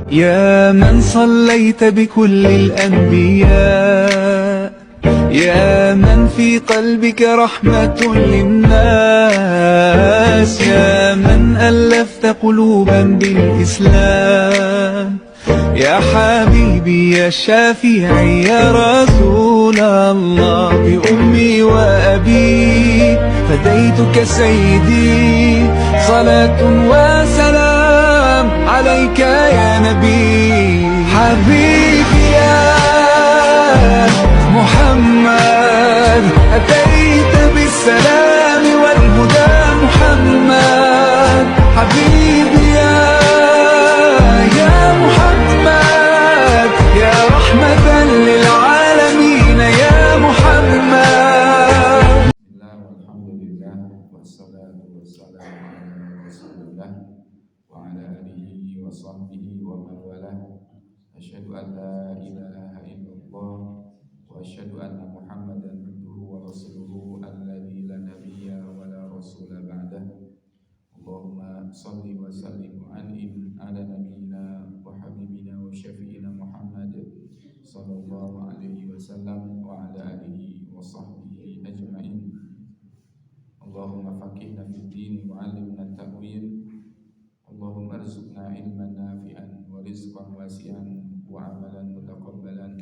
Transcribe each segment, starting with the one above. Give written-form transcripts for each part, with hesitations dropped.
يا من صليت بكل الأنبياء، يا من في قلبك رحمة للناس، يا من ألفت قلوبا بالإسلام، يا حبيبي يا شافعي يا رسول الله، بأمي وأبي فديتك سيدي، صلاة وسلام عليك يا نبي. حبيبي يا محمد أتيت بالسلام والهدى محمد، حبيبي يا محمد يا رحمة للعالمين يا محمد. Bismillah, walhamdulillah, wassalatu wassalamu ala rasulillah wa ala alihi wa sahbihi wa man walah. Asyhadu an la ilaha illallah wa asyhadu anna muhammadan abduhu wa rasuluhu alladzi la nabiyya wa la rasula ba'dah. Allahumma salli wa sallim wa an'im ala nabiyyina wa habibina wa syafi'ina Muhammad sallallahu alaihi wasallam wa ala alihi wa sahbihi ajma'in. Allahumma faqihna fid din wa 'allimna at-ta'wil. Allahumma arzuqna ilman nafi'an wa rizqan wasi'an wa 'amalan mutaqabbalan.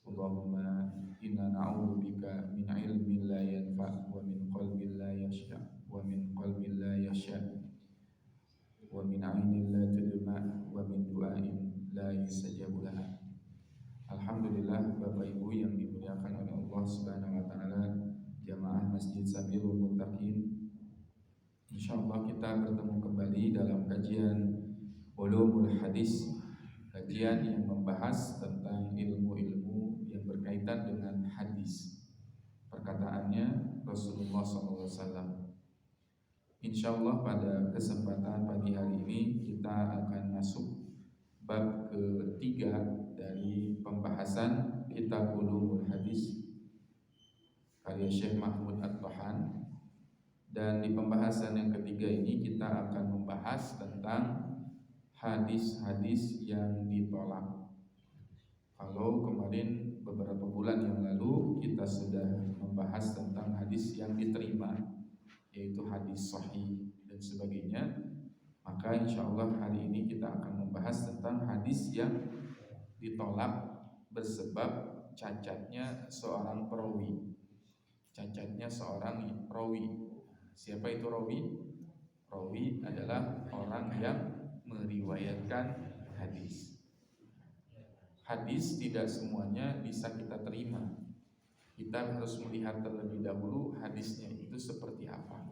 Allahumma inna na'udzubika min 'ilmin la yanfa' wa min qalbin la yakhsha' wa min qalbin la yakhsha' wa min 'ainin la tadma' wa min du'ain la yustajabu laha. Alhamdulillah, Bapak Ibu yang dimuliakan oleh Allah Subhanahu wa taala, jamaah Masjid Sabilul Muttaqin. Insyaallah kita bertemu kembali dalam kajian Ulumul Hadis, kajian yang membahas tentang ilmu-ilmu yang berkaitan dengan hadis. Perkataannya Rasulullah SAW. Insyaallah pada kesempatan pagi hari ini kita akan masuk bab ketiga dari pembahasan Kitab Ulumul Hadis karya Syekh Mahmud At-Tahan. Dan di pembahasan yang ketiga ini kita akan membahas tentang hadis-hadis yang ditolak. Kalau kemarin beberapa bulan yang lalu kita sudah membahas tentang hadis yang diterima, yaitu hadis sahih dan sebagainya, maka insyaallah hari ini kita akan membahas tentang hadis yang ditolak bersebab cacatnya seorang perawi. Cacatnya seorang rawi. Siapa itu rawi? Rawi adalah orang yang meriwayatkan hadis. Hadis tidak semuanya bisa kita terima. Kita harus melihat terlebih dahulu hadisnya itu seperti apa.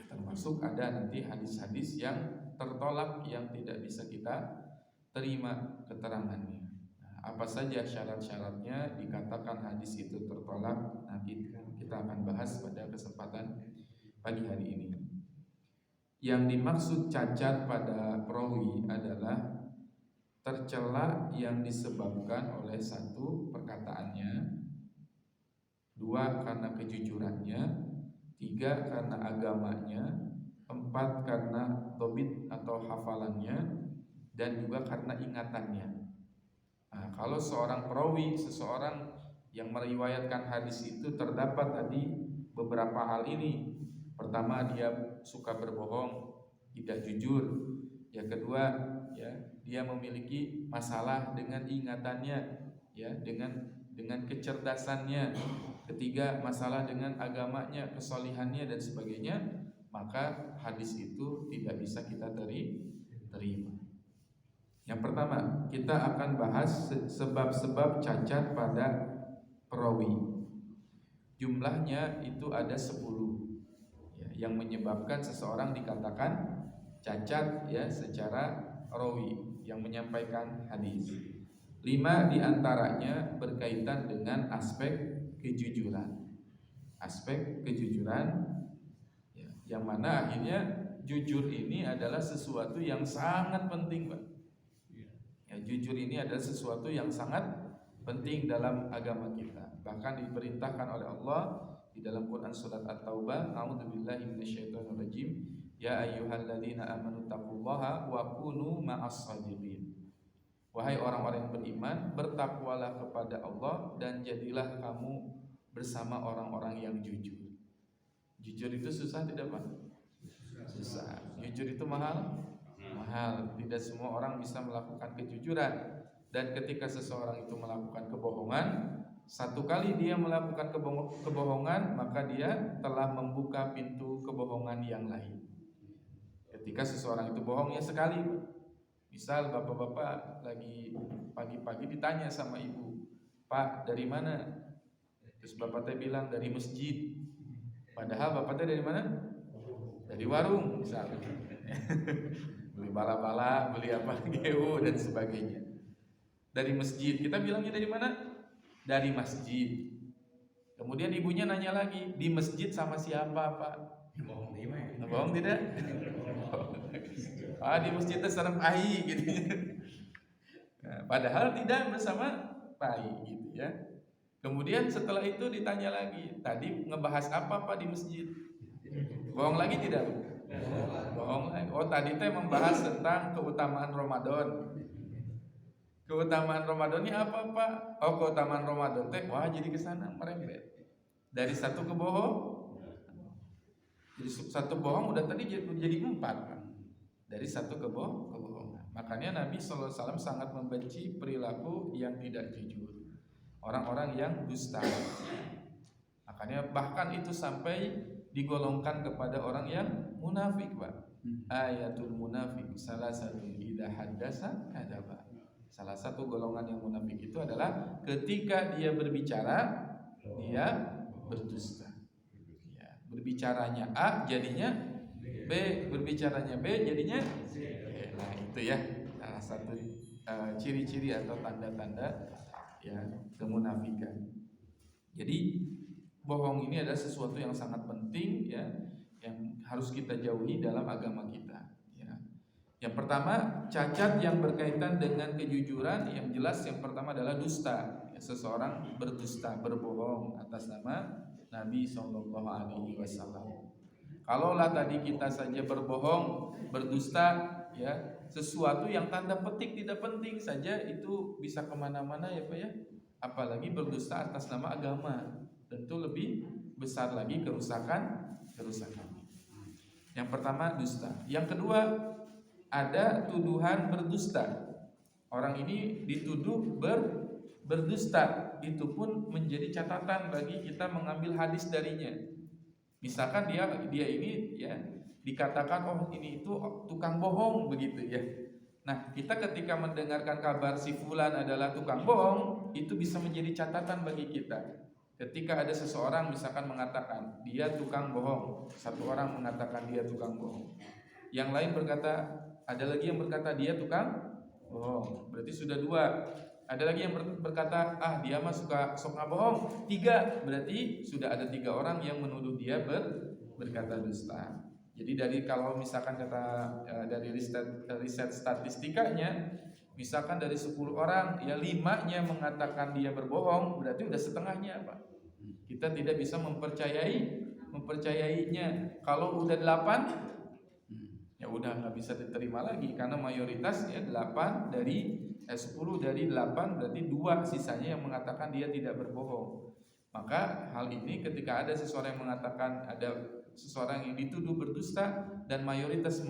Termasuk ada nanti hadis-hadis yang tertolak yang tidak bisa kita terima keterangannya. Apa saja syarat-syaratnya dikatakan hadis itu tertolak, nanti kita akan bahas pada kesempatan pagi hari ini. Yang dimaksud cacat pada perawi adalah tercela yang disebabkan oleh satu perkataannya, dua karena kejujurannya, tiga karena agamanya, empat karena tobit atau hafalannya, dan juga karena ingatannya. Nah, kalau seorang perawi, seseorang yang meriwayatkan hadis itu terdapat tadi beberapa hal ini. Pertama, dia suka berbohong, tidak jujur. Yang kedua, ya, dia memiliki masalah dengan ingatannya, ya, dengan kecerdasannya. Ketiga, masalah dengan agamanya, kesolihannya dan sebagainya. Maka hadis itu tidak bisa kita terima. Yang pertama, kita akan bahas sebab-sebab cacat pada perawi. Jumlahnya itu ada 10 ya, yang menyebabkan seseorang dikatakan cacat ya secara rawi yang menyampaikan hadis. 5 diantaranya berkaitan dengan aspek kejujuran. Aspek kejujuran ya, yang mana akhirnya jujur ini adalah sesuatu yang sangat penting, Pak. Ya, jujur ini adalah sesuatu yang sangat penting dalam agama kita. Bahkan diperintahkan oleh Allah di dalam Quran surat At-Taubah, a'udzubillahi minasyaitonirrajim, Ya ayyuhalladzina amanu taqullaha wa kunu ma'as shadiqin. Wahai orang-orang yang beriman, bertakwalah kepada Allah dan jadilah kamu bersama orang-orang yang jujur. Jujur itu susah tidak Pak? Susah. Jujur itu mahal? Mahal. Tidak semua orang bisa melakukan kejujuran. Dan ketika seseorang itu melakukan kebohongan, satu kali dia melakukan kebohongan, maka dia telah membuka pintu kebohongan yang lain. Ketika seseorang itu bohongnya sekali, misal bapak-bapak lagi pagi-pagi ditanya sama ibu, Pak dari mana? Terus bapak teh bilang dari masjid. Padahal bapak teh dari mana? Dari warung misalnya. Beli bala-bala, beli apa geu dan sebagainya. Dari masjid. Kita bilangnya dari mana? Dari masjid. Kemudian ibunya nanya lagi, di masjid sama siapa Pak? Bohong nih mah. Bohong tidak? Di masjid itu serem ai gitu. Nah, padahal tidak bersama pai gitu ya. Kemudian setelah itu ditanya lagi, tadi ngebahas apa Pak di masjid? Bohong lagi tidak? Bohong lagi. Oh tadi teh membahas tentang keutamaan Ramadan. Keutamaan Ramadannya apa Pak? Oh keutamaan Ramadan teh, wah jadi kesana merembet. Dari satu jadi satu bohong udah tadi jadi 4 Pak. Dari satu kebohongan. Makanya Nabi SAW sangat membenci perilaku yang tidak jujur, orang-orang yang dusta. Makanya bahkan itu sampai digolongkan kepada orang yang munafik Pak. Ayatul munafik salah satu idza haddasa kadzaba. Salah satu golongan yang munafik itu adalah ketika dia berbicara dia berdusta. Ya, berbicaranya A jadinya B, berbicaranya B jadinya C. Nah itu ya salah satu ciri-ciri atau tanda-tanda ya kemunafikan. Jadi bohong ini adalah sesuatu yang sangat penting ya, yang harus kita jauhi dalam agama kita. Yang pertama, cacat yang berkaitan dengan kejujuran yang jelas yang pertama adalah dusta. Ya, seseorang berdusta, berbohong atas nama Nabi SAW. Kalaulah tadi kita saja berbohong, berdusta, ya sesuatu yang tanda petik tidak penting saja itu bisa kemana-mana ya Pak ya. Apalagi berdusta atas nama agama, tentu lebih besar lagi kerusakan. Yang pertama dusta. Yang kedua ada tuduhan berdusta. Orang ini dituduh berdusta. Itu pun menjadi catatan bagi kita mengambil hadis darinya. Misalkan dia ini ya dikatakan oh ini itu tukang bohong begitu ya. Nah, kita ketika mendengarkan kabar si fulan adalah tukang bohong, itu bisa menjadi catatan bagi kita. Ketika ada seseorang misalkan mengatakan dia tukang bohong, satu orang mengatakan dia tukang bohong. Yang lain berkata, ada lagi yang berkata dia tukang bohong. Berarti sudah 2. Ada lagi yang berkata, dia mah sok bohong. 3. Berarti sudah ada 3 orang yang menuduh dia berkata dusta. Jadi kalau misalkan dari riset statistikanya, misalkan dari 10 orang ya 5-nya mengatakan dia berbohong, berarti udah setengahnya Pak. Kita tidak bisa mempercayainya. Kalau udah 8 ya udah nggak bisa diterima lagi karena mayoritas ya 10 dari 8 berarti 2 sisanya yang mengatakan dia tidak berbohong. Maka hal ini ketika ada seseorang yang mengatakan ada seseorang yang dituduh berdusta dan mayoritas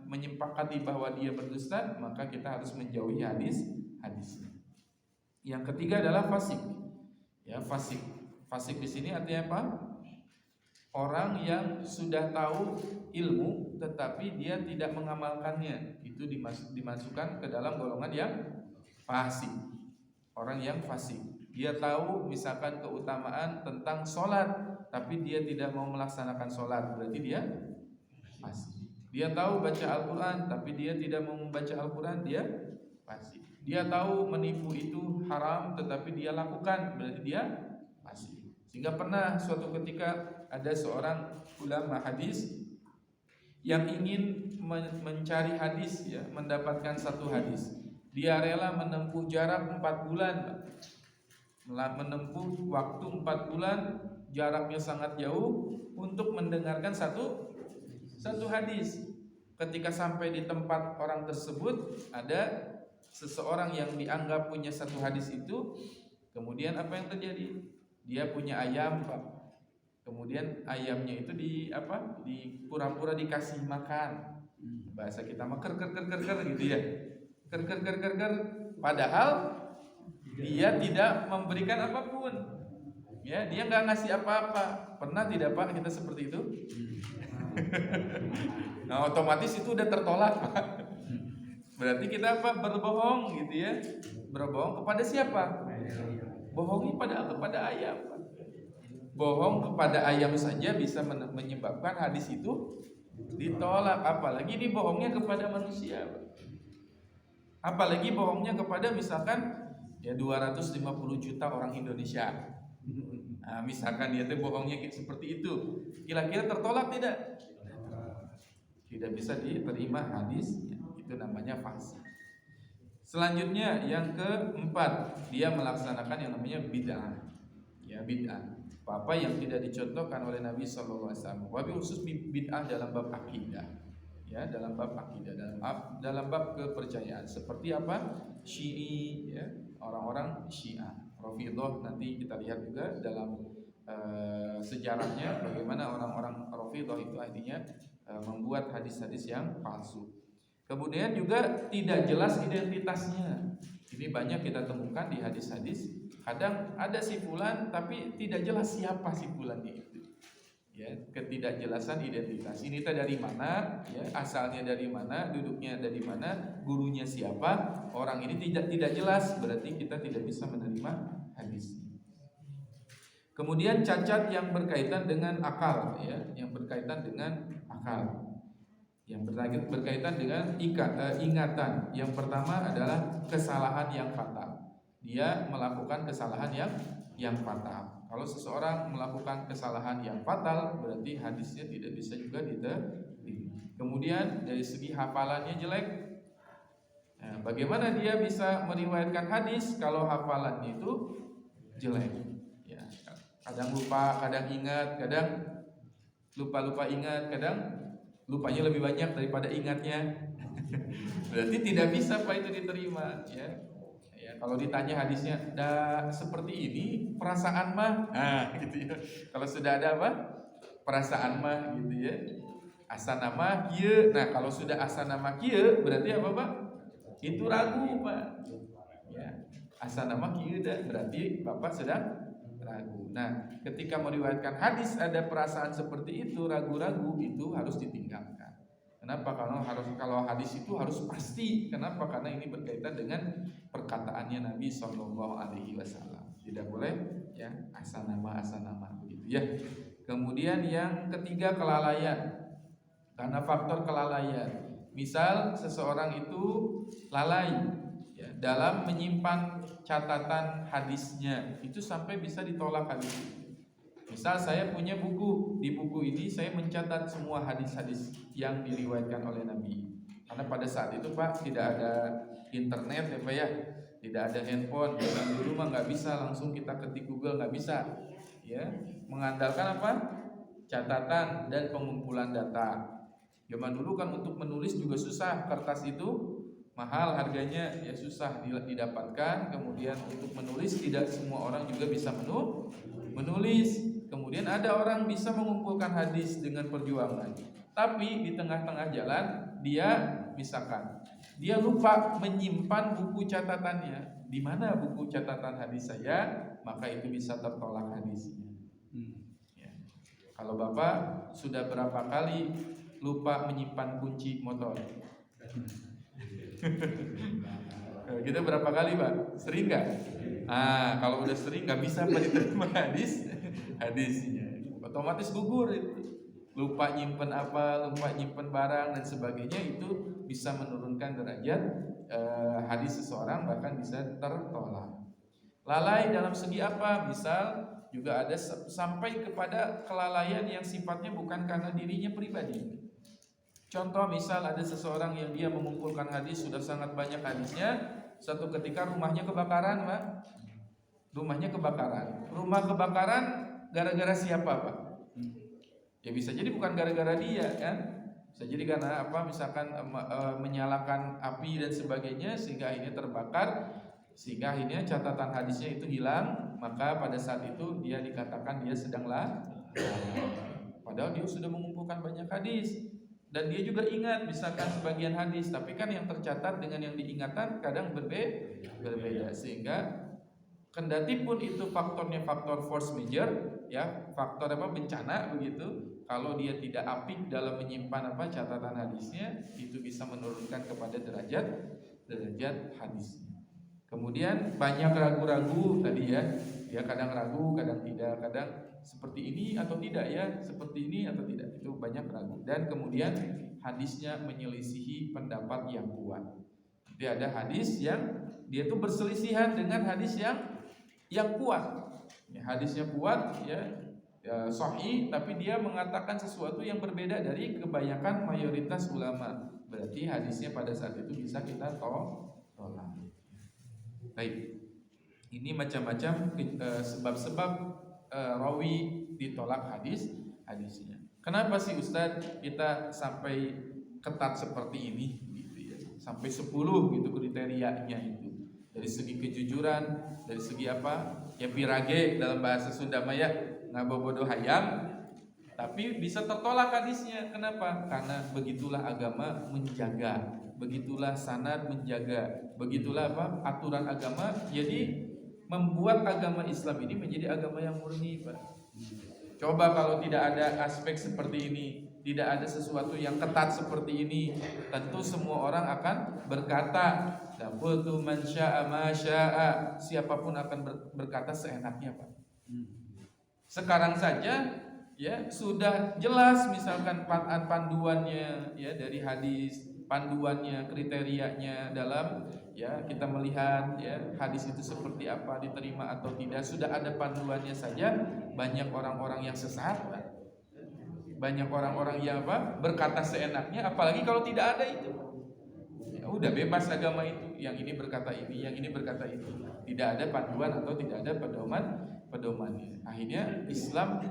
menyepakati bahwa dia berdusta, maka kita harus menjauhi hadisnya. Yang ketiga adalah fasik. Ya, fasik di sini artinya apa? Orang yang sudah tahu ilmu tetapi dia tidak mengamalkannya, itu dimasukkan ke dalam golongan yang fasik. Orang yang fasik, dia tahu misalkan keutamaan tentang sholat, tapi dia tidak mau melaksanakan sholat, berarti dia fasik. Dia tahu baca Al-Quran, tapi dia tidak mau membaca Al-Quran, dia fasik. Dia tahu menipu itu haram, tetapi dia lakukan, berarti dia fasik. Sehingga pernah suatu ketika ada seorang ulama hadis yang ingin mencari hadis, ya, mendapatkan satu hadis. Dia rela menempuh jarak 4 bulan, menempuh waktu 4 bulan, jaraknya sangat jauh untuk mendengarkan satu Satu hadis. Ketika sampai di tempat orang tersebut, ada seseorang yang dianggap punya satu hadis itu, kemudian apa yang terjadi? Dia punya ayam, Pak. Kemudian ayamnya itu di pura-pura dikasih makan. Bahasa kita mah ker gitu ya. Ker. Padahal dia tidak memberikan apapun. Ya, dia nggak ngasih apa-apa. Pernah tidak Pak kita seperti itu? Nah, otomatis itu udah tertolak, Pak. Berarti kita berbohong gitu ya. Berbohong kepada siapa? Bohongi kepada ayam. Bohong kepada ayam saja bisa menyebabkan hadis itu ditolak, apalagi ini bohongnya kepada manusia. Apalagi bohongnya kepada misalkan ya 250 juta orang Indonesia. Nah, misalkan dia bohongnya seperti itu, kira-kira tertolak tidak? Tidak bisa diterima hadisnya. Itu namanya fasik. Selanjutnya yang keempat, dia melaksanakan yang namanya bid'ah. Ya, bid'ah. Apa yang tidak dicontohkan oleh Nabi sallallahu alaihi wasallam. Wabil khusus bid'ah dalam bab akidah. Ya, dalam bab akidah, dalam bab kepercayaan. Seperti apa? Syi'i, ya, orang-orang Syiah. Rafidhah, nanti kita lihat juga dalam sejarahnya bagaimana orang-orang Rafidhah itu artinya membuat hadis-hadis yang palsu. Kemudian juga tidak jelas identitasnya. Ini banyak kita temukan di hadis-hadis. Kadang ada si fulan tapi tidak jelas siapa si fulan itu. Ya, ketidakjelasan identitas. Ini dari mana? Ya, asalnya dari mana? Duduknya dari mana? Gurunya siapa? Orang ini tidak jelas. Berarti kita tidak bisa menerima hadis. Kemudian cacat yang berkaitan dengan akal, ya, yang berkaitan dengan akal, yang berkaitan dengan ingatan. Yang pertama adalah kesalahan yang fatal. Dia melakukan kesalahan yang fatal. Kalau seseorang melakukan kesalahan yang fatal, berarti hadisnya tidak bisa juga diterima. Kemudian dari segi hafalannya jelek. Nah, bagaimana dia bisa meriwayatkan hadis kalau hafalannya itu jelek? Ya, kadang lupa, kadang ingat, kadang lupa ingat, kadang lupanya lebih banyak daripada ingatnya. Berarti tidak bisa Pak itu diterima, ya. Ya, kalau ditanya hadisnya seperti ini, perasaan mah, nah gitu ya. Kalau sudah ada apa? Perasaan mah gitu ya. Asana mah kieu. Nah, kalau sudah asana mah kieu, berarti apa, Pak? Itu ragu, Pak. Ya. Asana mah kieu berarti Bapak sedang ragu. Nah, ketika meriwayatkan hadis ada perasaan seperti itu, ragu-ragu, itu harus ditinggalkan. Kenapa? Kalau hadis itu harus pasti. Kenapa? Karena ini berkaitan dengan perkataannya Nabi Shallallahu Alaihi Wasallam. Tidak boleh ya asanama begitu ya. Kemudian yang ketiga kelalaian. Karena faktor kelalaian. Misal seseorang itu lalai ya, dalam menyimpan catatan hadisnya, itu sampai bisa ditolak hadis. Misal saya punya buku, di buku ini saya mencatat semua hadis-hadis yang diriwayatkan oleh Nabi. Karena pada saat itu Pak tidak ada internet ya Pak ya, tidak ada handphone. Zaman dulu mah nggak bisa langsung kita ketik Google, nggak bisa. Ya, mengandalkan apa? Catatan dan pengumpulan data. Zaman dulu kan untuk menulis juga susah, kertas itu mahal harganya, ya susah didapatkan. Kemudian untuk menulis tidak semua orang juga bisa menulis. Kemudian ada orang bisa mengumpulkan hadis dengan perjuangan, tapi di tengah-tengah jalan dia misalkan dia lupa menyimpan buku catatannya. Di mana buku catatan hadis saya? Maka itu bisa tertolak hadisnya. Ya. Kalau Bapak sudah berapa kali lupa menyimpan kunci motor? Kita berapa kali Pak? Sering nggak? Kalau udah sering nggak bisa Pak diterima hadisnya, otomatis gugur itu. Lupa nyimpen apa, lupa nyimpen barang dan sebagainya, itu bisa menurunkan derajat hadis seseorang, bahkan bisa tertolak. Lalai dalam segi apa? Misal juga ada sampai kepada kelalaian yang sifatnya bukan karena dirinya pribadi. Contoh misal ada seseorang yang dia mengumpulkan hadis, sudah sangat banyak hadisnya, satu ketika rumahnya kebakaran Pak. Rumahnya kebakaran. Rumah kebakaran gara-gara siapa Pak? Ya bisa jadi bukan gara-gara dia kan. Bisa jadi karena apa? Misalkan menyalakan api dan sebagainya sehingga akhirnya terbakar, sehingga akhirnya catatan hadisnya itu hilang, maka pada saat itu dia dikatakan dia sedanglah padahal dia sudah mengumpulkan banyak hadis dan dia juga ingat misalkan sebagian hadis, tapi kan yang tercatat dengan yang diingatan kadang berbeda sehingga kendati pun itu faktornya faktor force major ya, faktor apa bencana begitu, kalau dia tidak apik dalam menyimpan apa catatan hadisnya, itu bisa menurunkan kepada derajat hadisnya. Kemudian banyak ragu-ragu tadi ya, dia kadang ragu, kadang tidak, kadang seperti ini atau tidak ya, seperti ini atau tidak, itu banyak ragu. Dan kemudian hadisnya menyelisihi pendapat yang kuat. Jadi ada hadis yang dia tuh berselisihan dengan hadis yang kuat. Ya, hadisnya kuat ya, sahih, tapi dia mengatakan sesuatu yang berbeda dari kebanyakan mayoritas ulama. Berarti hadisnya pada saat itu bisa kita tolak. Baik, ini macam-macam sebab-sebab rawi ditolak hadisnya. Kenapa sih Ustadz kita sampai ketat seperti ini gitu ya? Sampai 10 gitu kriterianya itu. Dari segi kejujuran, dari segi apa? Ya pirage dalam bahasa Sunda Maya, ngabobodo hayam, tapi bisa tertolak hadisnya. Kenapa? Karena begitulah agama menjaga, begitulah sanad menjaga, begitulah apa? Aturan agama. Jadi membuat agama Islam ini menjadi agama yang murni, Pak. Coba kalau tidak ada aspek seperti ini, tidak ada sesuatu yang ketat seperti ini, tentu semua orang akan berkata, "Dapultu man syaa ma syaa." Siapapun akan berkata seenaknya, Pak. Sekarang saja ya sudah jelas misalkan panduannya ya dari hadis, panduannya, kriterianya dalam ya kita melihat ya hadis itu seperti apa, diterima atau tidak, sudah ada panduannya saja banyak orang-orang yang sesat, banyak orang-orang yang apa berkata seenaknya, apalagi kalau tidak ada itu ya udah bebas agama itu, yang ini berkata ini, yang ini berkata itu, tidak ada panduan atau tidak ada pedomannya. Akhirnya Islam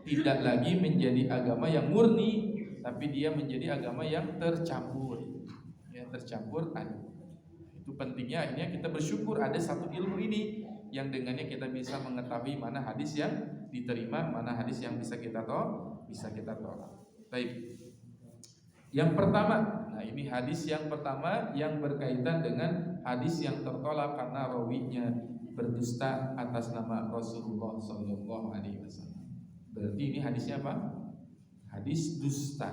tidak lagi menjadi agama yang murni, tapi dia menjadi agama yang tercampur ya, tercampur aduk. Itu pentingnya akhirnya kita bersyukur ada satu ilmu ini yang dengannya kita bisa mengetahui mana hadis yang diterima, mana hadis yang bisa kita tolak. Baik. Yang pertama, nah ini hadis yang pertama yang berkaitan dengan hadis yang tertolak karena rawinya berdusta atas nama Rasulullah Sallallahu Alaihi Wasallam. Berarti ini hadisnya apa? Hadis dusta.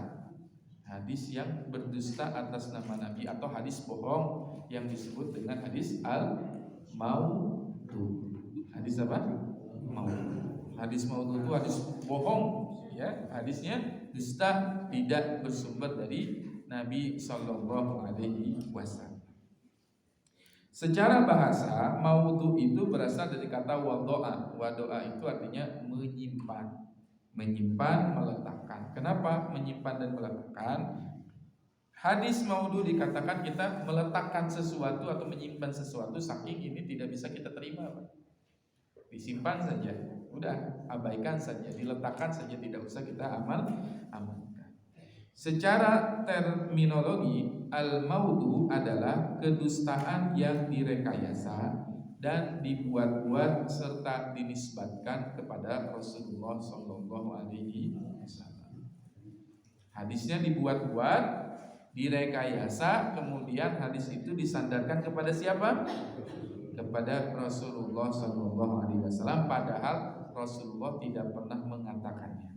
Hadis yang berdusta atas nama Nabi atau hadis bohong yang disebut dengan hadis al-maudhu. Hadis apa? Maudhu. Hadis maudhu itu hadis bohong ya, hadisnya dusta, tidak bersumber dari Nabi Sallallahu Alaihi Wasallam. Secara bahasa maudhu itu berasal dari kata wadoa. Wadoa itu artinya menyimpan, meletakkan. Kenapa menyimpan dan meletakkan? Hadis maudhu dikatakan kita meletakkan sesuatu atau menyimpan sesuatu saking ini tidak bisa kita terima, Pak. Disimpan saja, udah abaikan saja, diletakkan saja, tidak usah kita amalkan. Secara terminologi, al-maudhu adalah kedustaan yang direkayasa dan dibuat-buat serta dinisbatkan kepada Rasulullah Sallallahu Alaihi Wasallam. Hadisnya dibuat-buat, direkayasa, kemudian hadis itu disandarkan kepada siapa? Kepada Rasulullah Sallallahu Alaihi Wasallam, padahal Rasulullah tidak pernah mengatakannya.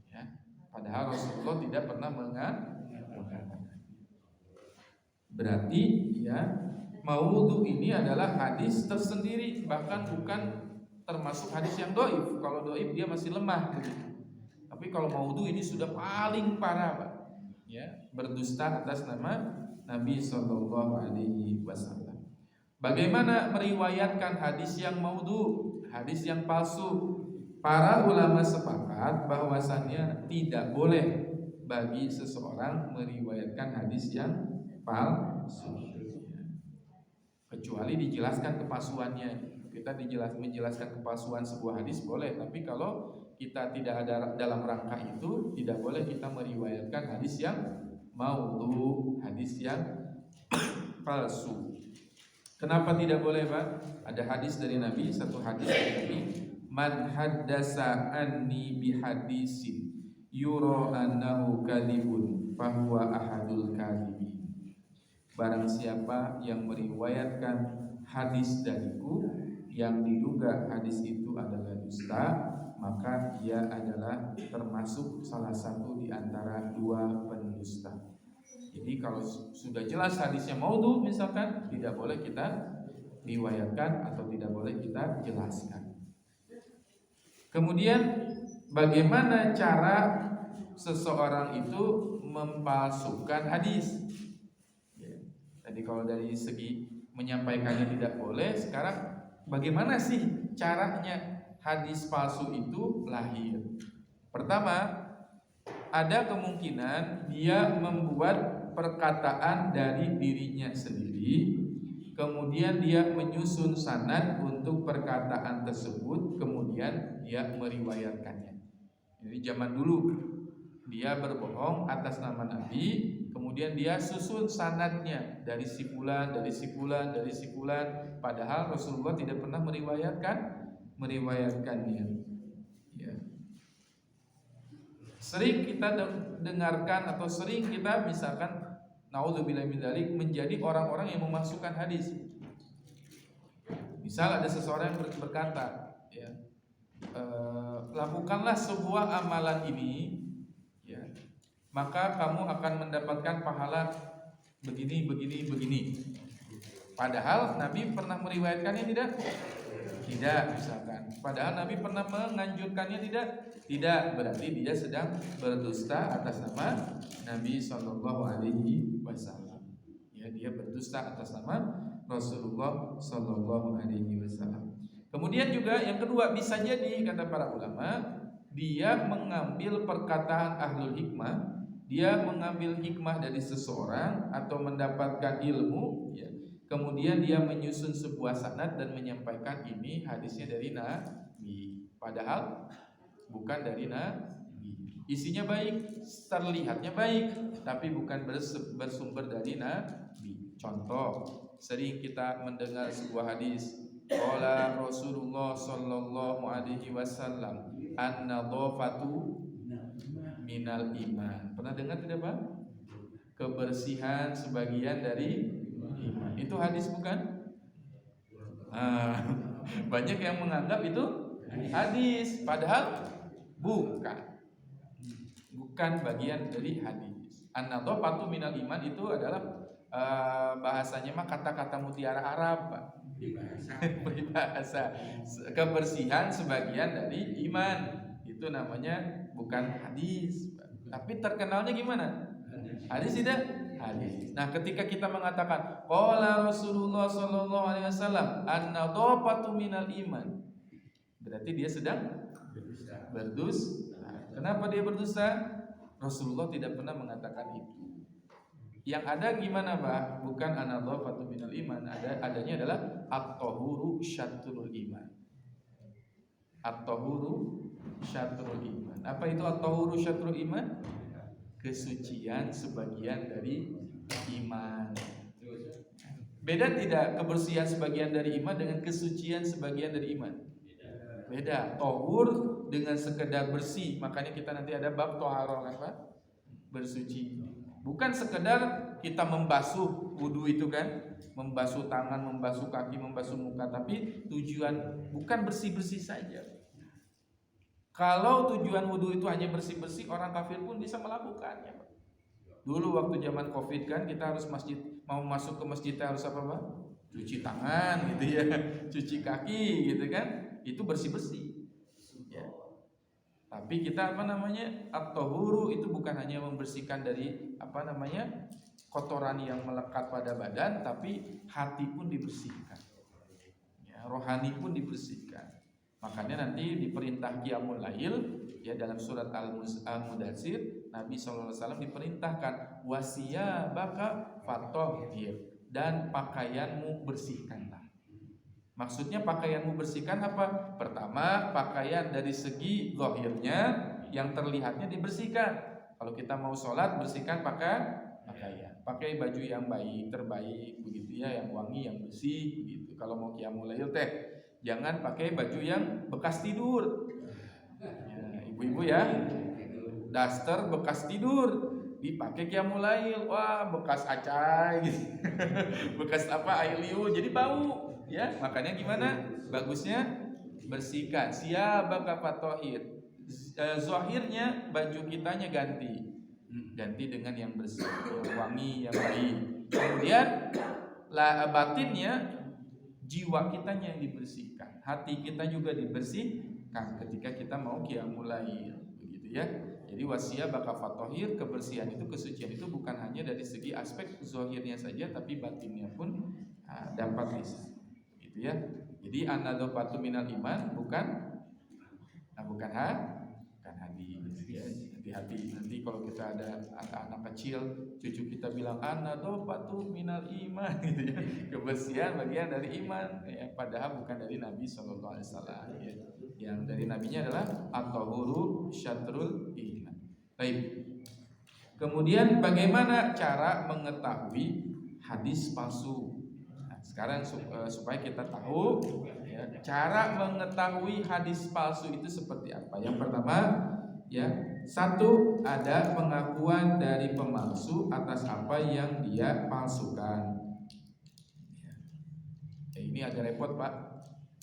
Ya, padahal Rasulullah tidak pernah mengatakannya. Berarti ya, maudhu ini adalah hadis tersendiri, bahkan bukan termasuk hadis yang doif. Kalau doif dia masih lemah begitu. Tapi kalau maudhu ini sudah paling parah, Pak. Ya, berdusta atas nama Nabi Sallallahu Alaihi Wasallam. Bagaimana meriwayatkan hadis yang maudhu, hadis yang palsu? Para ulama sepakat bahwasannya tidak boleh bagi seseorang meriwayatkan hadis yang palsu, kecuali dijelaskan kepalsuannya. Kita menjelaskan kepalsuan sebuah hadis boleh, tapi kalau kita tidak ada dalam rangka itu, tidak boleh kita meriwayatkan hadis yang maudhu, hadis yang palsu. Kenapa tidak boleh, Pak? Ada hadis dari Nabi, satu hadis dari Nabi, man haddasa anni bihadisin yura annahu kadhibun fahuwa ahadul kadhibin. Barang siapa yang meriwayatkan hadis dariku yang diduga hadis itu adalah dusta, maka dia adalah termasuk salah satu di antara dua pendusta. Jadi kalau sudah jelas hadisnya maudhu misalkan, tidak boleh kita riwayatkan atau tidak boleh kita jelaskan. Kemudian bagaimana cara seseorang itu mempalsukan hadis? Tadi kalau dari segi menyampaikannya tidak boleh, sekarang bagaimana sih caranya hadis palsu itu lahir? Pertama, ada kemungkinan dia membuat perkataan dari dirinya sendiri, kemudian dia menyusun sanad untuk perkataan tersebut, kemudian dia meriwayatkannya. Jadi zaman dulu dia berbohong atas nama Nabi, kemudian dia susun sanadnya dari si fulan, dari si fulan, dari si fulan, padahal Rasulullah tidak pernah meriwayatkannya. Ya. Sering kita dengarkan atau sering kita misalkan naudzubillah min dzalik menjadi orang-orang yang memasukkan hadis. Misal ada seseorang yang berkata, ya, lakukanlah sebuah amalan ini, ya, maka kamu akan mendapatkan pahala begini, begini, begini. Padahal Nabi pernah meriwayatkannya tidak? Tidak, misalkan. Padahal Nabi pernah menganjurkannya tidak? Tidak, berarti dia sedang berdusta atas nama Nabi Shallallahu Alaihi Wasallam. Ya, dia berdusta atas nama Rasulullah Shallallahu Alaihi Wasallam. Kemudian juga yang kedua, bisa jadi kata para ulama, dia mengambil perkataan ahlul hikmah, dia mengambil hikmah dari seseorang atau mendapatkan ilmu, ya. Kemudian dia menyusun sebuah sanad dan menyampaikan ini hadisnya dari Nabi, padahal bukan dari Nabi. Isinya baik, terlihatnya baik, tapi bukan bersumber dari Nabi. Contoh, sering kita mendengar sebuah hadis, qala Rasulullah sallallahu alaihi wasallam, an-nadhafatu minal iman. Pernah dengar tidak, Pak? Kebersihan sebagian dari iman. Itu hadis bukan? Banyak yang menganggap itu hadis, padahal bukan bagian dari hadis. An-nadhafatu minal iman itu adalah bahasanya mah kata-kata mutiara Arab, Pak. Peribahasa kebersihan sebagian dari iman, itu namanya bukan hadis, tapi terkenalnya gimana? Hadis tidak? Hadis. Nah, ketika kita mengatakan qala Rasulullah sallallahu alaihi wasallam an-nadhafatu minal iman, berarti dia sedang berdusta. Kenapa dia berdusta? Rasulullah tidak pernah mengatakan itu. Yang ada gimana, Pak? Bukan an-nadhafatu minal iman, adanya adalah at-tahuru syatrul iman. At-tahuru syatrul iman. Apa itu at-tahuru syatrul iman? Kesucian sebagian dari iman. Beda tidak kebersihan sebagian dari iman dengan kesucian sebagian dari iman? Beda. Tahur dengan sekedar bersih, makanya kita nanti ada bab toharoh, kan, Pak? Bersuci. Bukan sekedar kita membasuh wudu itu kan, membasuh tangan, membasuh kaki, membasuh muka, tapi tujuan bukan bersih-bersih saja. Kalau tujuan wudu itu hanya bersih-bersih, orang kafir pun bisa melakukannya, Pak. Dulu waktu zaman Covid kan, kita harus mau masuk ke masjid harus apa, Pak? Cuci tangan gitu ya, cuci kaki gitu kan, itu bersih-bersih. Ya. Tapi kita at-tahuru itu bukan hanya membersihkan dari kotoran yang melekat pada badan, tapi hati pun dibersihkan. Ya, rohani pun dibersihkan. Makanya nanti diperintah qiyamul lail, ya, dalam surat Al-Mudatsir, Nabi SAW diperintahkan wasiyabaka fatahhir, dan pakaianmu bersihkanlah. Maksudnya pakaianmu bersihkan apa? Pertama, pakaian dari segi zahirnya yang terlihatnya dibersihkan. Kalau kita mau sholat, bersihkan pakaian. Pakai baju yang baik, terbaik, begitu ya, yang wangi, yang bersih, begitu. Kalau mau qiyamul lail teh, jangan pakai baju yang bekas tidur. Ya, ibu-ibu ya, daster bekas tidur dipakai qiyamul lail, wah bekas acai gitu. Bekas apa air liur jadi bau ya. Makanya gimana bagusnya bersihkan. Siabaka fatohir, zahirnya baju kitanya ganti dengan yang bersih, yang wangi, yang baik. Kemudian batinnya, jiwa kitanya yang dibersihkan, hati kita juga dibersihkan ketika kita mau qiyamul lail, begitu ya. Jadi wasiyabaka fatohir, kebersihan itu, kesucian itu bukan hanya dari segi aspek zahirnya saja, tapi batinnya pun dapat gitu ya. Jadi an-nadhafatu minal iman, bukan hadis ya. Hati-hati nanti kalau kita ada anak kecil, cucu kita bilang an-nadhafatu minal iman gitu ya. Kebersihan bagian dari iman ya, padahal bukan dari Nabi sallallahu alaihi wasallam ya. Yang dari nabinya adalah at-tahuru syatrul iman. Baik. Kemudian bagaimana cara mengetahui hadis palsu? Nah, sekarang supaya kita tahu ya, cara mengetahui hadis palsu itu seperti apa. Yang pertama ya, satu, ada pengakuan dari pemalsu atas apa yang dia palsukan. Ya, ini agak repot Pak.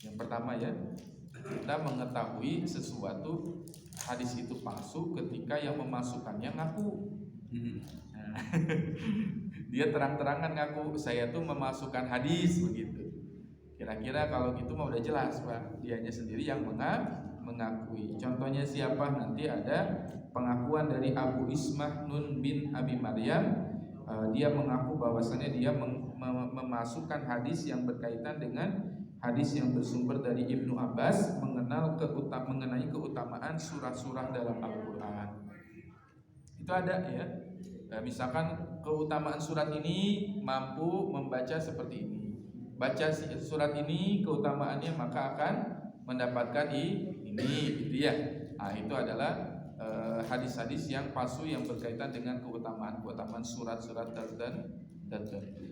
Yang pertama ya, kita mengetahui sesuatu hadis itu palsu ketika yang memasukkannya ngaku. Nah, dia terang-terangan ngaku saya tuh memasukkan hadis begitu. Kira-kira kalau gitu mah udah jelas Pak, dianya sendiri yang mengakui. Contohnya siapa? Nanti ada pengakuan dari Abu Ismah Nun bin Abi Maryam. Dia mengaku bahwasannya dia memasukkan hadis yang berkaitan dengan hadis yang bersumber dari Ibnu Abbas mengenai keutamaan surah-surah dalam Al-Quran. Itu ada ya. Misalkan keutamaan surat ini mampu membaca seperti ini. Baca surat ini keutamaannya maka akan mendapatkan ini gitu ya. Nah, itu adalah hadis-hadis yang palsu yang berkaitan dengan keutamaan surat-surat tertentu.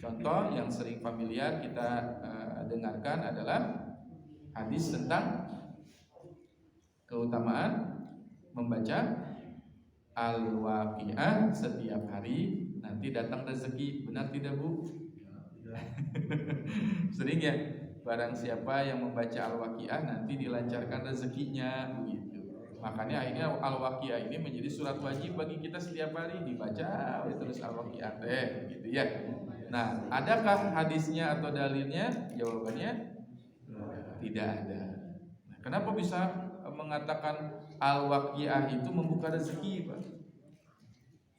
Contoh yang sering familiar kita dengarkan adalah hadis tentang keutamaan membaca Al-Waqiah setiap hari, nanti datang rezeki. Benar tidak Bu? Sering ya, barang siapa yang membaca Al-Waqiah nanti dilancarkan rezekinya begitu. Makanya akhirnya Al-Waqiah ini menjadi surat wajib bagi kita setiap hari dibaca terus Al-Waqiah gitu ya. Nah, adakah hadisnya atau dalilnya? Jawabannya tidak ada. Nah, kenapa bisa mengatakan Al-Waqiah itu membuka rezeki, Pak?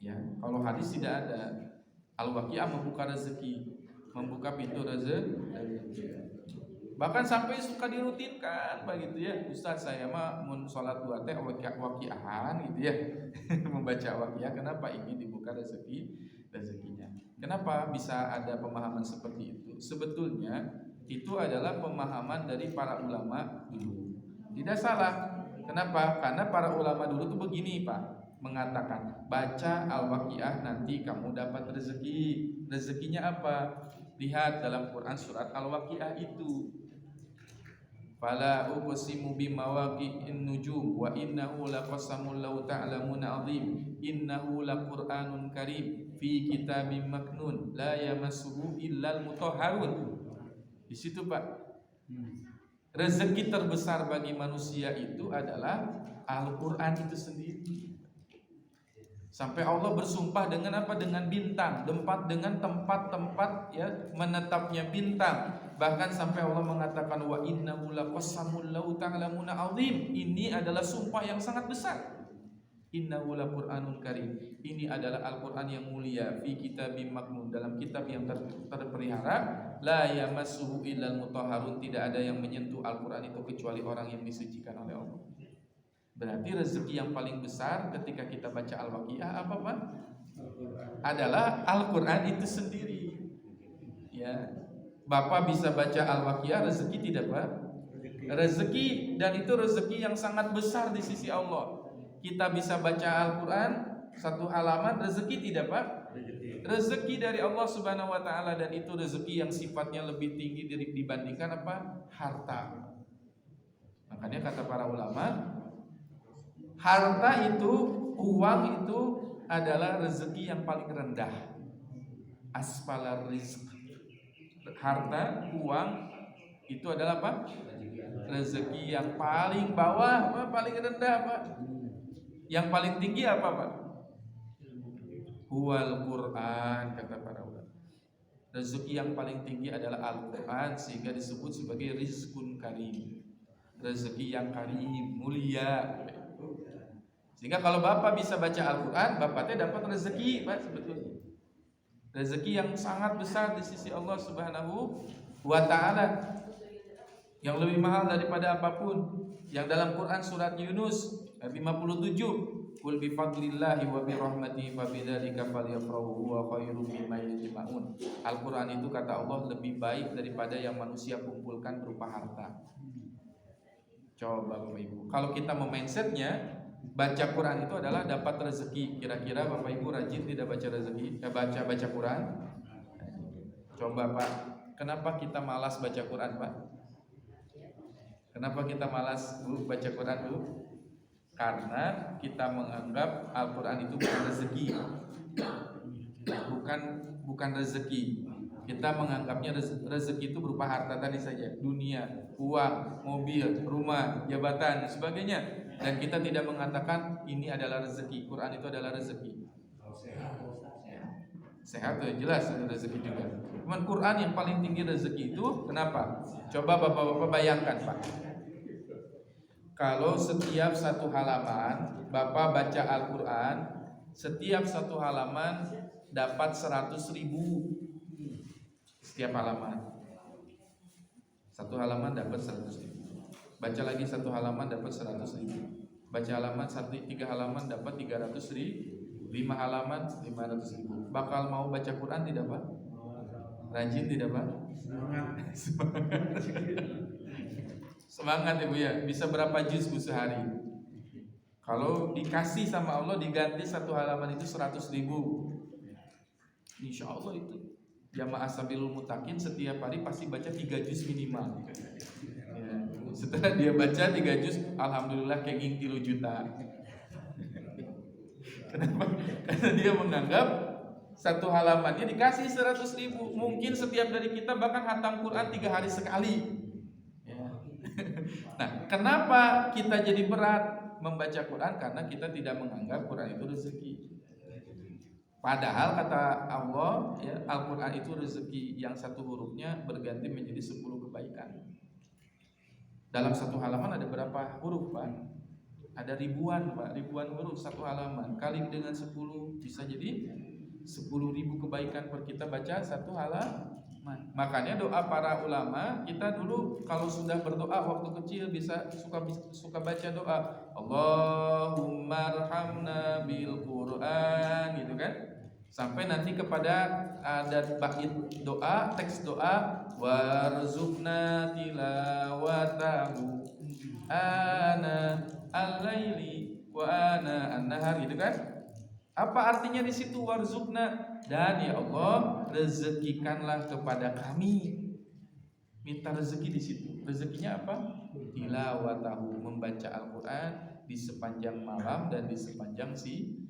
Ya, kalau hadis tidak ada. Al-Waqiah membuka rezeki, membuka pintu rezeki. Bahkan sampai suka dirutinkan begitu ya. Ustaz, saya mah mun salat dua teh waqiahan gitu ya. Membaca Waqiah, kenapa ingin dibuka rezekinya? Kenapa bisa ada pemahaman seperti itu? Sebetulnya itu adalah pemahaman dari para ulama dulu. Tidak salah. Kenapa? Karena para ulama dulu tuh begini Pak, mengatakan baca Al-Waqiah nanti kamu dapat rezeki. Rezekinya apa? Lihat dalam Quran surat Al-Waqiah itu. Fala uqsimu bimawaqi'in nujum wa innahu laqasamul law ta'lamuna 'azim innahu laqur'anun karim fi kitabim maknun la yamassuhu illal mutahharun. Di situ Pak, rezeki terbesar bagi manusia itu adalah Al-Qur'an itu sendiri. Sampai Allah bersumpah dengan apa? Dengan bintang, dengan tempat-tempat ya menetapnya bintang. Bahkan sampai Allah mengatakan wa innahu laqasamul law ta'lamuna 'azim. Ini adalah sumpah yang sangat besar. Innahu laqur'anun karim. Ini adalah Al-Qur'an yang mulia fi kitabim maknun, dalam kitab yang terpelihara. La yamassuhu illal mutahharun. Tidak ada yang menyentuh Al-Qur'an itu kecuali orang yang disucikan oleh Allah. Berarti rezeki yang paling besar ketika kita baca Al-Waqiah apa Pak? Adalah Al-Quran itu sendiri. Ya. Bapak bisa baca Al-Waqiah, rezeki tidak Pak? Rezeki, dan itu rezeki yang sangat besar di sisi Allah. Kita bisa baca Al-Quran satu halaman, rezeki tidak Pak? Rezeki dari Allah Subhanahu wa taala, dan itu rezeki yang sifatnya lebih tinggi dibandingkan apa? Harta. Makanya kata para ulama, harta itu, uang itu adalah rezeki yang paling rendah. Asfalar rizq. Harta, uang itu adalah apa? Rezeki yang paling bawah, apa? Paling rendah, Pak. Yang paling tinggi apa, Pak? Huwal Quran, kata para ulama. Rezeki yang paling tinggi adalah Al-Quran, sehingga disebut sebagai rizkun karim. Rezeki yang karim, mulia. Sehingga kalau Bapak bisa baca Al-Quran, Bapaknya dapat rezeki, Pak, sebetulnya. Rezeki yang sangat besar di sisi Allah Subhanahu wa taala, yang lebih mahal daripada apapun. Yang dalam Quran surat Yunus ayat 57, qul bi fadlillahi wa bi rahmatihi fa bidzalika falyafrahu huwa khairum mimma yajma'un. Al-Quran itu kata Allah lebih baik daripada yang manusia kumpulkan berupa harta. Coba Bapak Ibu, kalau kita mindsetnya baca Quran itu adalah dapat rezeki, kira-kira Bapak Ibu rajin tidak baca rezeki, baca Quran? Coba Pak, kenapa kita malas baca Quran Pak? Kenapa kita malas Bu baca Quran Bu? Karena kita menganggap Al-Quran itu bukan rezeki, bukan rezeki. Kita menganggapnya rezeki itu berupa harta tadi saja, dunia, uang, mobil, rumah, jabatan, dan sebagainya. Dan kita tidak mengatakan ini adalah rezeki. Quran itu adalah rezeki. Sehat tuh jelas ada rezeki juga. Cuman Quran yang paling tinggi rezeki itu kenapa? Coba Bapak-bapak bayangkan Pak. Kalau setiap satu halaman Bapak baca Al-Quran, setiap satu halaman dapat 100.000. Setiap halaman, satu halaman dapat 100.000. Baca lagi satu halaman dapat 100.000. Baca halaman 3 halaman dapat 300.000. 5 halaman 500.000. Bakal mau baca Quran tidak Pak? Rajin tidak Pak? Semangat Ibu ya. Bisa berapa juz Bu sehari? Kalau dikasih sama Allah diganti satu halaman itu 100.000, insya Allah itu jamaah Sabilul Mutakin setiap hari pasti baca 3 juz minimal ya. Setelah dia baca 3 juz, alhamdulillah kenging 3 juta. Kenapa? Karena dia menganggap satu halamannya dikasih 100.000. Mungkin setiap dari kita bahkan hatam Quran 3 hari sekali ya. Nah, kenapa kita jadi berat membaca Quran? Karena kita tidak menganggap Quran itu rezeki. Padahal kata Allah ya, Al-Quran itu rezeki yang satu hurufnya berganti menjadi 10 kebaikan. Dalam satu halaman ada berapa huruf Pak? Ada ribuan Pak, ribuan huruf satu halaman. Kali dengan 10 bisa jadi 10.000 kebaikan per kita baca satu halaman. Makanya doa para ulama, kita dulu kalau sudah berdoa waktu kecil bisa suka baca doa Allahumma arhamna bil Quran gitu kan. Sampai nanti kepada ada bait doa, teks doa warzuqna tilawatahu ana al-laili wa ana an-nahar gitu kan. Apa artinya di situ warzuqna? Dan ya Allah, rezekikanlah kepada kami. Minta rezeki di situ. Rezekinya apa? Tilawatahu, membaca Al-Quran di sepanjang malam dan di sepanjang siang.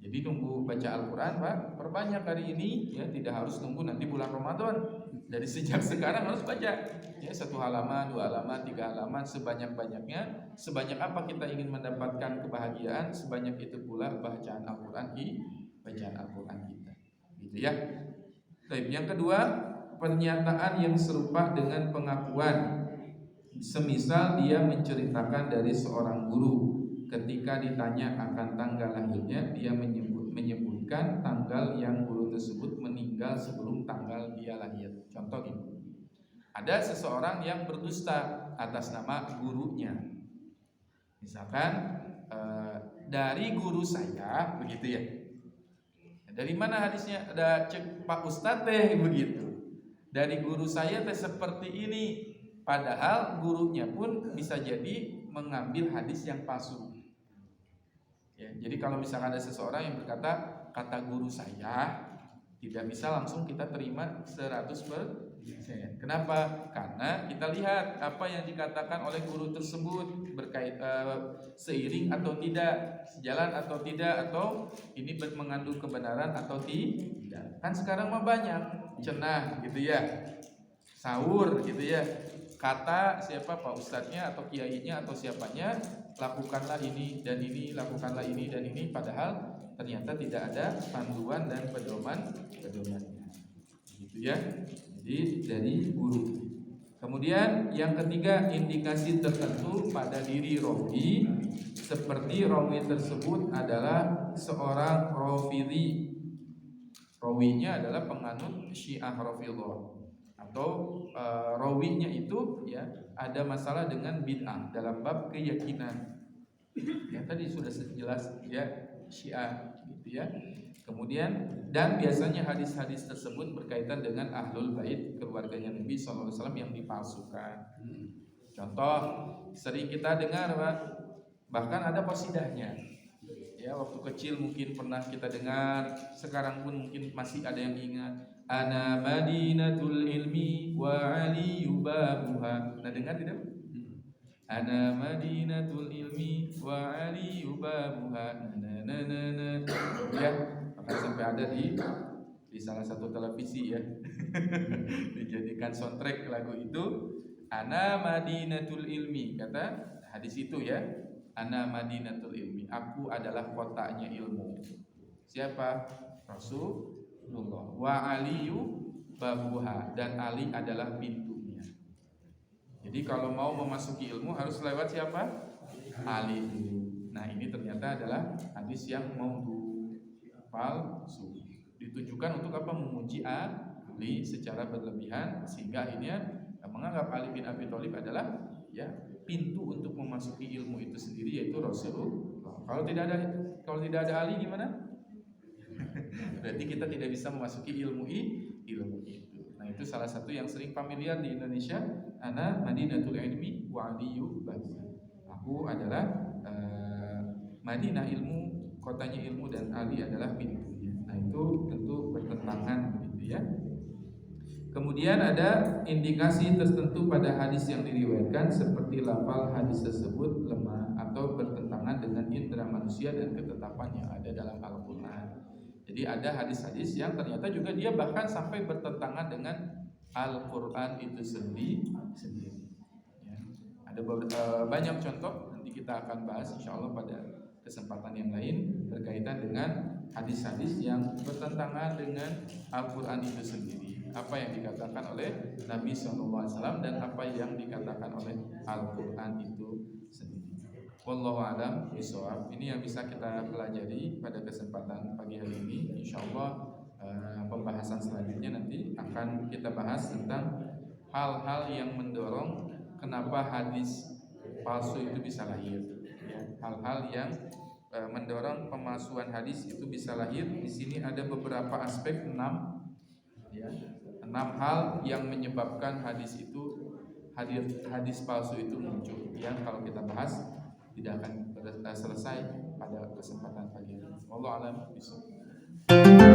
Jadi nunggu baca Al-Quran Pak, perbanyak hari ini ya, tidak harus nunggu nanti bulan Ramadan. Dari sejak sekarang harus baca ya, 1 halaman, 2 halaman, 3 halaman, sebanyak-banyaknya. Sebanyak apa kita ingin mendapatkan kebahagiaan, sebanyak itu pula bacaan Al-Quran bacaan Al-Quran kita. Gitu ya. Baik, yang kedua, pernyataan yang serupa dengan pengakuan. Semisal dia menceritakan dari seorang guru, ketika ditanya akan tanggal lahirnya, dia menyebutkan tanggal yang guru tersebut meninggal sebelum tanggal dia lahir. Contoh ini, ada seseorang yang berdusta atas nama gurunya. Misalkan dari guru saya begitu ya. Dari mana hadisnya? Ada cek Pak Ustadz begitu. dari guru saya seperti ini, padahal gurunya pun bisa jadi mengambil hadis yang palsu. Ya, jadi kalau misalkan ada seseorang yang berkata kata guru saya, tidak bisa langsung kita terima 100%. Kenapa? Karena kita lihat apa yang dikatakan oleh guru tersebut seiring atau tidak, sejalan atau tidak, atau ini mengandung kebenaran atau tidak. Kan sekarang mah banyak cenah gitu ya, sahur gitu ya, kata siapa Pak Ustadznya atau kiainya atau siapanya, lakukanlah ini dan ini, lakukanlah ini dan ini, padahal ternyata tidak ada panduan dan pedomannya, gitu ya. Jadi dari guru. Kemudian yang ketiga, indikasi tertentu pada diri rawi, seperti rawi tersebut adalah seorang rafidhi, rawinya adalah penganut Syiah Rafidhah, atau rawinya itu ya ada masalah dengan bid'ah dalam bab keyakinan. Ya tadi sudah jelas ya, Syiah gitu ya. Kemudian dan biasanya hadis-hadis tersebut berkaitan dengan ahlul bait, keluarganya Nabi SAW yang dipalsukan. Contoh sering kita dengar Pak, bahkan ada qasidahnya. Ya waktu kecil mungkin pernah kita dengar, sekarang pun mungkin masih ada yang ingat. Ana madinatul ilmi wa aliyu babuha. Nah dengar tidak? Ana madinatul ilmi wa aliyu babuha. Ya, akan sampai ada di salah satu televisi ya. Dijadikan soundtrack lagu itu. Ana madinatul ilmi, kata hadis itu ya. Ana madinatul ilmi, aku adalah kotanya ilmu. Siapa? Rasulullah. Wa aliyu babuha, dan Ali adalah pintunya. Jadi kalau mau memasuki ilmu harus lewat siapa? Ali. Nah ini ternyata adalah hadis yang maudhu, palsu. Ditujukan untuk apa? Memuji Ali secara berlebihan, sehingga akhirnya menganggap Ali bin Abi Thalib adalah ya pintu untuk memasuki ilmu itu sendiri, yaitu Rasulullah. Kalau tidak ada Ali gimana? Berarti kita tidak bisa memasuki ilmu itu. Nah itu salah satu yang sering familiar di Indonesia. Ana madinatul ilmi wa aliyu babuha. Aku adalah Madinah ilmu, kotanya ilmu, dan Ali adalah pintunya. Nah itu tentu bertentangan begitu ya. Kemudian ada indikasi tertentu pada hadis yang diriwayatkan, seperti lafal hadis tersebut lemah atau bertentangan dengan indera manusia dan ketetapan yang ada dalam Al-Quran. Jadi ada hadis-hadis yang ternyata juga dia bahkan sampai bertentangan dengan Al-Quran itu sendiri. Ya. Ada banyak contoh, nanti kita akan bahas insya Allah pada kesempatan yang lain berkaitan dengan hadis-hadis yang bertentangan dengan Al-Quran itu sendiri. Apa yang dikatakan oleh Nabi SAW dan apa yang dikatakan oleh Al-Quran itu sendiri. Wallahu a'lam bishawab. Ini yang bisa kita pelajari pada kesempatan pagi hari ini. Insya Allah pembahasan selanjutnya nanti akan kita bahas tentang hal-hal yang mendorong kenapa hadis palsu itu bisa lahir. Hal-hal yang mendorong pemalsuan hadis itu bisa lahir. Di sini ada beberapa aspek, 6 hal yang menyebabkan hadis palsu itu muncul, yang kalau kita bahas tidak akan selesai pada kesempatan pagi ini. Wallahu a'lam bishawab.